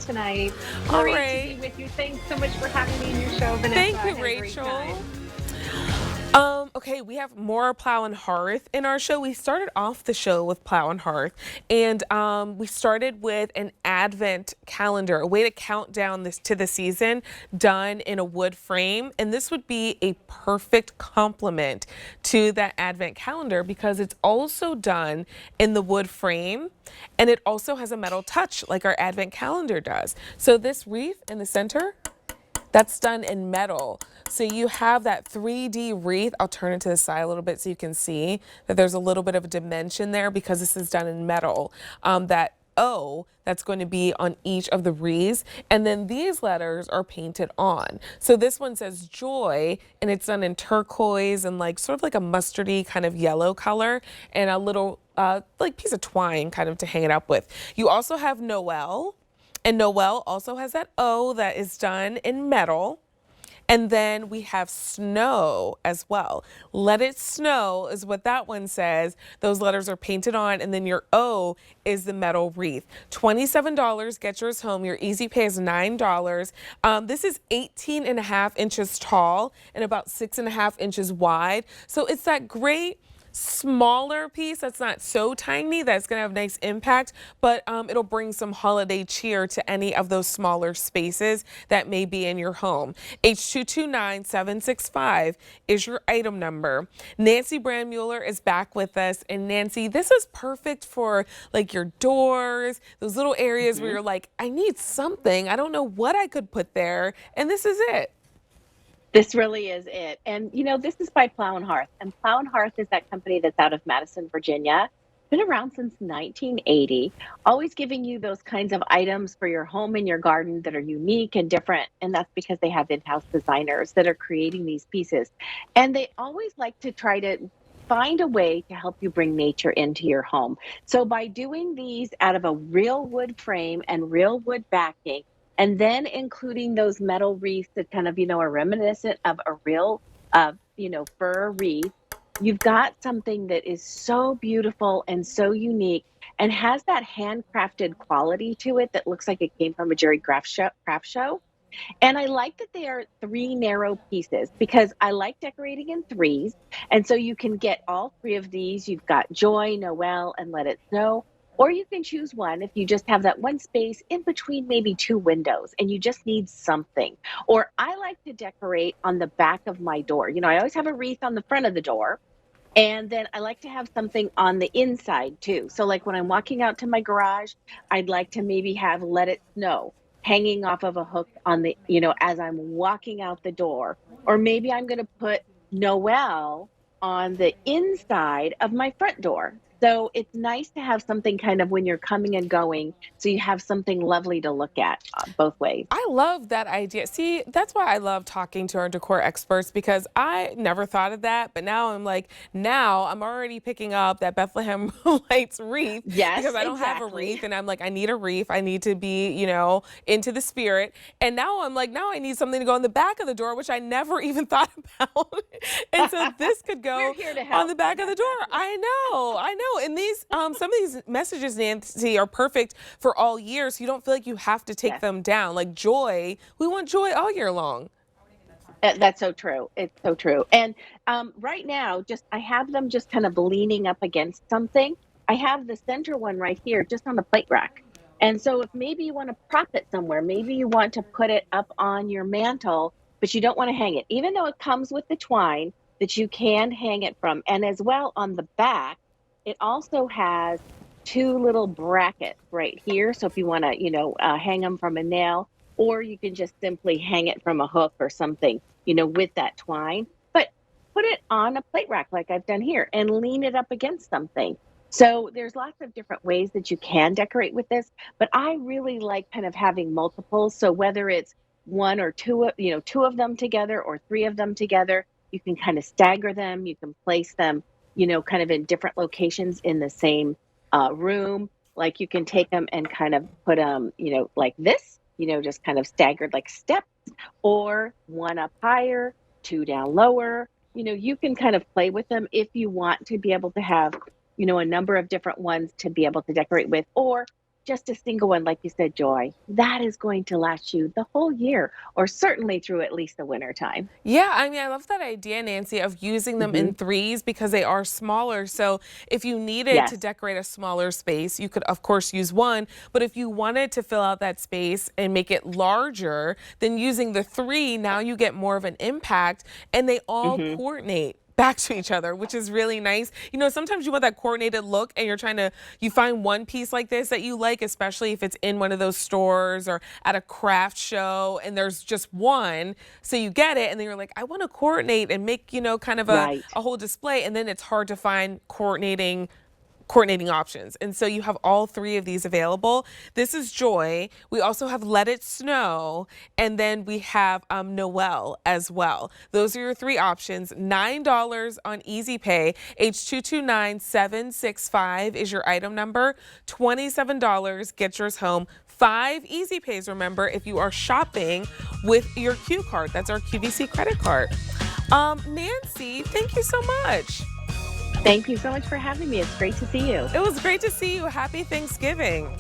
tonight. All Great to be right. with you. Thanks so much for having me in your show, Vanessa. Thank I you, had a great Rachel. time. Okay, we have more Plow and Hearth in our show. We started off the show with Plow and Hearth, and we started with an advent calendar, a way to count down this to the season, done in a wood frame. And this would be a perfect complement to that advent calendar because it's also done in the wood frame, and it also has a metal touch like our advent calendar does. So this wreath in the center, that's done in metal. So you have that 3D wreath. I'll turn it to the side a little bit so you can see that there's a little bit of a dimension there because this is done in metal. That O that's going to be on each of the wreaths. And then these letters are painted on. So this one says joy, and it's done in turquoise and like sort of like a mustardy kind of yellow color, and a little like piece of twine kind of to hang it up with. You also have Noel. And Noel also has that O that is done in metal. And then we have snow as well. Let it snow is what that one says. Those letters are painted on, and then your O is the metal wreath. $27, get yours home. Your easy pay is $9. This is 18 and a half inches tall and about 6.5 inches wide. So it's that great smaller piece that's not so tiny that's going to have nice impact, but it'll bring some holiday cheer to any of those smaller spaces that may be in your home. H229765 is your item number. Nancy Brandmuller is back with us, and Nancy, this is perfect for like your doors, those little areas where you're like, I need something, I don't know what I could put there, and this is it. This really is it. And, this is by Plow and Hearth. And Plow and Hearth is that company that's out of Madison, Virginia. Been around since 1980, always giving you those kinds of items for your home and your garden that are unique and different. And that's because they have in-house designers that are creating these pieces. And they always like to try to find a way to help you bring nature into your home. So by doing these out of a real wood frame and real wood backing, and then including those metal wreaths that kind of, are reminiscent of a real, fir wreath, you've got something that is so beautiful and so unique and has that handcrafted quality to it that looks like it came from a Jerry craft show. And I like that they are three narrow pieces because I like decorating in threes. And so you can get all three of these. You've got Joy, Noel, and Let It Snow. Or you can choose one if you just have that one space in between maybe two windows and you just need something. Or I like to decorate on the back of my door. I always have a wreath on the front of the door. And then I like to have something on the inside too. So like when I'm walking out to my garage, I'd like to maybe have Let It Snow hanging off of a hook on the, as I'm walking out the door. Or maybe I'm going to put Noel on the inside of my front door. So it's nice to have something kind of when you're coming and going, so you have something lovely to look at both ways. I love that idea. See, that's why I love talking to our decor experts because I never thought of that. But now I'm like, now I'm already picking up that Bethlehem Lights wreath Yes, because I don't have a exactly. wreath. And I'm like, I need a wreath. I need to be, into the spirit. And now I'm like, now I need something to go on the back of the door, which I never even thought about. And so this could We're go here to on help, the back of the door. Vanessa. I know. And these, some of these messages, Nancy, are perfect for all years. So you don't feel like you have to take Yes. them down. Like joy, we want joy all year long. That's so true. It's so true. And right now, just I have them just kind of leaning up against something. I have the center one right here, just on the plate rack. And so, if maybe you want to prop it somewhere, maybe you want to put it up on your mantle, but you don't want to hang it, even though it comes with the twine that you can hang it from. And as well on the back, it also has two little brackets right here. So if you want to, hang them from a nail, or you can just simply hang it from a hook or something, with that twine, but put it on a plate rack like I've done here and lean it up against something. So there's lots of different ways that you can decorate with this, but I really like kind of having multiples. So whether it's one or two, two of them together or three of them together, you can kind of stagger them. You can place them, kind of in different locations in the same room. Like you can take them and kind of put them, like this, just kind of staggered like steps, or one up higher, two down lower. You can kind of play with them if you want to be able to have, a number of different ones to be able to decorate with, or just a single one, like you said, Joy, that is going to last you the whole year, or certainly through at least the winter time. Yeah, I mean, I love that idea, Nancy, of using them Hmm. in threes because they are smaller. So if you needed to Yes. decorate a smaller space, you could, of course, use one. But if you wanted to fill out that space and make it larger, then using the three, now you get more of an impact and they all Hmm. coordinate back to each other, which is really nice. You know, sometimes you want that coordinated look and you find one piece like this that you like, especially if it's in one of those stores or at a craft show and there's just one. So you get it and then you're like, I want to coordinate and make, kind of Right. a whole display. And then it's hard to find coordinating options. And so you have all three of these available. This is Joy. We also have Let It Snow. And then we have Noel as well. Those are your three options. $9 on Easy Pay. H229765 is your item number. $27 gets yours home. 5 Easy Pays, remember, if you are shopping with your Q card. That's our QVC credit card. Nancy, thank you so much. Thank you so much for having me. It's great to see you. It was great to see you. Happy Thanksgiving.